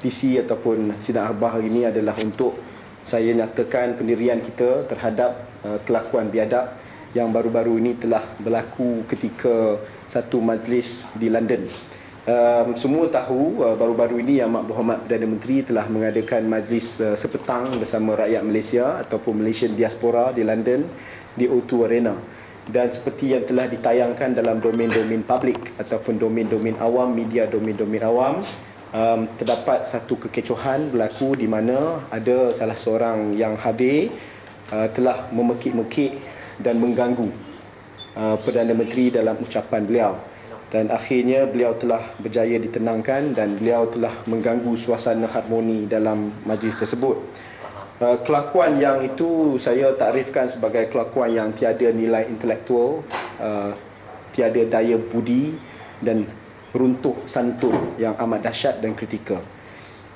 PC ataupun sidang akhbar hari ini adalah untuk saya nyatakan pendirian kita terhadap kelakuan biadab yang baru-baru ini telah berlaku ketika satu majlis di London. Semua tahu baru-baru ini Yang Berhormat Perdana Menteri telah mengadakan majlis sepetang bersama rakyat Malaysia ataupun Malaysian Diaspora di London di O2 Arena. Dan seperti yang telah ditayangkan dalam domain-domain publik ataupun domain-domain awam, media domain-domain awam, terdapat satu kekecohan berlaku di mana ada salah seorang yang hadir telah memekik-mekik dan mengganggu Perdana Menteri dalam ucapan beliau. Dan akhirnya beliau telah berjaya ditenangkan dan beliau telah mengganggu suasana harmoni dalam majlis tersebut. Kelakuan yang itu saya takrifkan sebagai kelakuan yang tiada nilai intelektual, tiada daya budi dan runtuh santun yang amat dahsyat dan kritikal.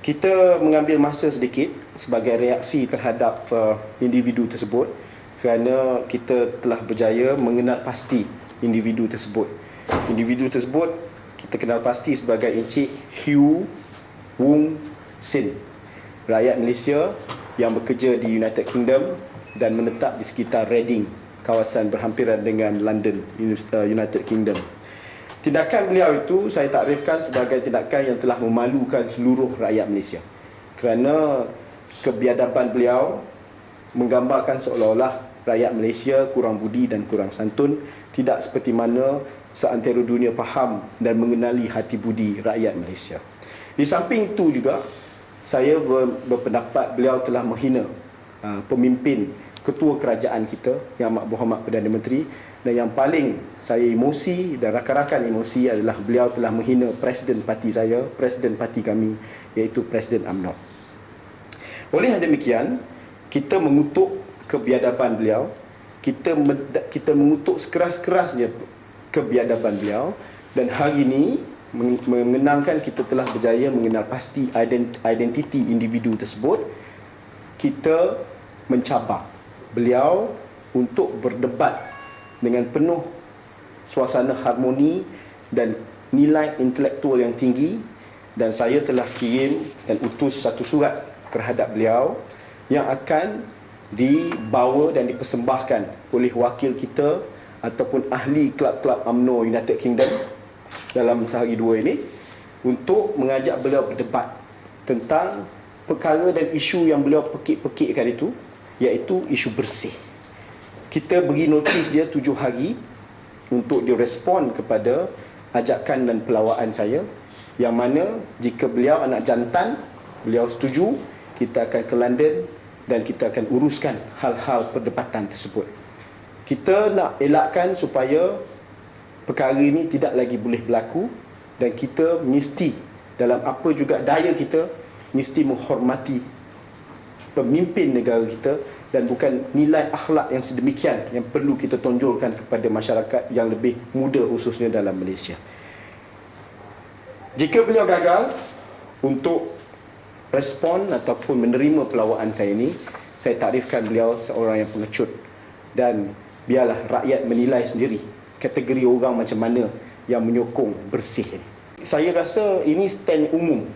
Kita mengambil masa sedikit sebagai reaksi terhadap individu tersebut kerana kita telah berjaya mengenal pasti individu tersebut. Individu tersebut kita kenal pasti sebagai Encik Hugh Wong Sin, rakyat Malaysia yang bekerja di United Kingdom dan menetap di sekitar Reading, kawasan berhampiran dengan London, United Kingdom. Tindakan beliau itu saya takrifkan sebagai tindakan yang telah memalukan seluruh rakyat Malaysia kerana kebiadaban beliau menggambarkan seolah-olah rakyat Malaysia kurang budi dan kurang santun, tidak seperti mana seantero dunia faham dan mengenali hati budi rakyat Malaysia. Di samping itu juga saya berpendapat beliau telah menghina pemimpin ketua kerajaan kita Yang Amat Berhormat Perdana Menteri, dan yang paling saya emosi dan rakan-rakan emosi adalah beliau telah menghina presiden parti saya, presiden parti kami, iaitu Presiden UMNO. Oleh yang demikian, kita mengutuk kebiadaban beliau, kita mengutuk sekeras-kerasnya kebiadaban beliau, dan hari ini mengenangkan kita telah berjaya mengenal pasti identiti individu tersebut. Kita mencabar beliau untuk berdebat dengan penuh suasana harmoni dan nilai intelektual yang tinggi, dan saya telah kirim dan utus satu surat terhadap beliau yang akan dibawa dan dipersembahkan oleh wakil kita ataupun ahli kelab-kelab UMNO United Kingdom dalam sehari dua ini untuk mengajak beliau berdebat tentang perkara dan isu yang beliau pekik-pekikkan itu, iaitu isu bersih. Kita beri notis dia 7 hari untuk direspon kepada ajakan dan pelawaan saya, yang mana jika beliau anak jantan, beliau setuju, kita akan ke London dan kita akan uruskan hal-hal perdebatan tersebut. Kita nak elakkan supaya perkara ini tidak lagi boleh berlaku, dan kita mesti dalam apa juga daya kita mesti menghormati pemimpin negara kita, dan bukan nilai akhlak yang sedemikian yang perlu kita tonjolkan kepada masyarakat yang lebih muda khususnya dalam Malaysia. Jika beliau gagal untuk respon ataupun menerima pelawaan saya ini, saya takrifkan beliau seorang yang pengecut, dan biarlah rakyat menilai sendiri kategori orang macam mana yang menyokong bersih ini. Saya rasa ini stand umum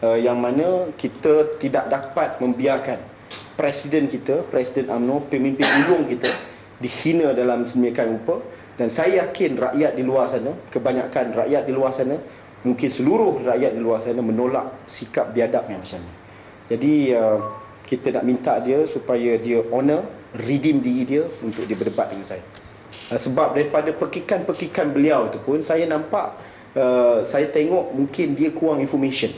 yang mana kita tidak dapat membiarkan presiden kita, Presiden UMNO, pemimpin ulung kita dihina dalam sedemikian rupa, dan saya yakin rakyat di luar sana, kebanyakan rakyat di luar sana, mungkin seluruh rakyat di luar sana menolak sikap biadab yang macam ni. Jadi kita nak minta dia supaya dia honor, redeem diri dia untuk dia berdebat dengan saya. Sebab daripada pekikan-pekikan beliau tu pun saya nampak, saya tengok mungkin dia kurang information.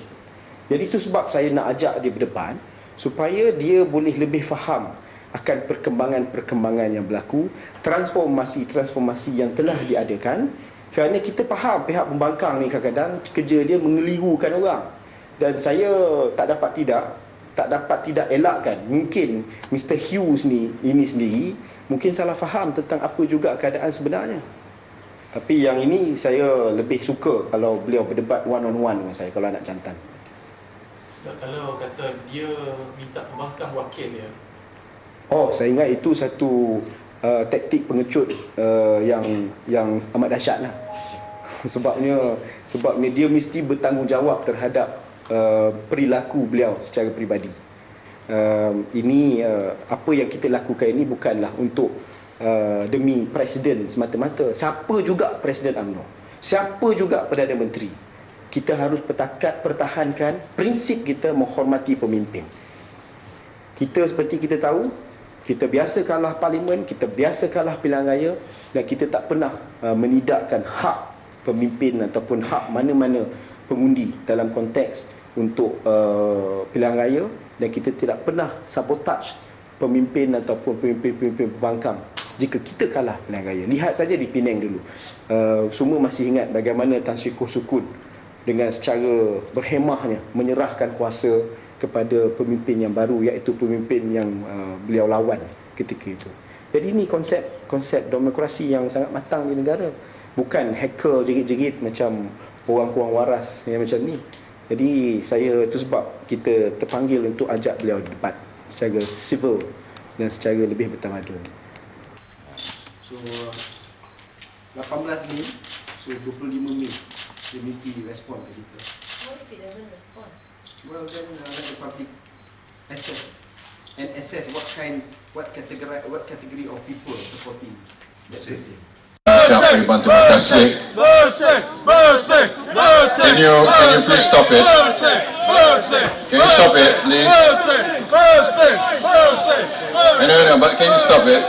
Jadi itu sebab saya nak ajak dia berdebat supaya dia boleh lebih faham akan perkembangan-perkembangan yang berlaku, transformasi-transformasi yang telah diadakan. Kerana kita faham pihak pembangkang ni kadang-kadang kerja dia mengelirukan orang, dan saya tak dapat tidak elakkan mungkin Mr. Hughes ini sendiri mungkin salah faham tentang apa juga keadaan sebenarnya. Tapi yang ini saya lebih suka kalau beliau berdebat one on one dengan saya, kalau anak jantan. Kalau kata dia minta pembangkang wakil dia. Oh, saya ingat itu satu taktik pengecut yang amat dahsyat lah. sebabnya dia mesti bertanggungjawab terhadap perilaku beliau secara peribadi. Apa yang kita lakukan ini bukanlah untuk demi Presiden semata-mata. Siapa juga Presiden UMNO, siapa juga Perdana Menteri, kita harus pertahankan prinsip kita menghormati pemimpin. Kita seperti kita tahu, kita biasa kalah parlimen, kita biasa kalah pilihan raya, dan kita tak pernah menidakkan hak pemimpin ataupun hak mana-mana pengundi dalam konteks untuk pilihan raya, dan kita tidak pernah sabotage pemimpin ataupun pemimpin-pemimpin pembangkang jika kita kalah pilihan raya. Lihat saja di Penang dulu. Semua masih ingat bagaimana Tan Sri Koh Sukun dengan secara berhemahnya menyerahkan kuasa kepada pemimpin yang baru, iaitu pemimpin yang beliau lawan ketika itu. Jadi ini konsep demokrasi yang sangat matang di negara. Bukan hacker jerit-jerit macam orang-orang waras yang macam ni. Jadi itu sebab kita terpanggil untuk ajak beliau debat secara civil dan secara lebih bertamadun. So 18 Mei, so 25 Mei dia mesti respon ke kita. What if it doesn't respond? Well, then let the public assess and assess what category of people supporting that person. Syafri Bantu Makasih. Can you please stop it? Can you stop it, please? No, but can you stop it?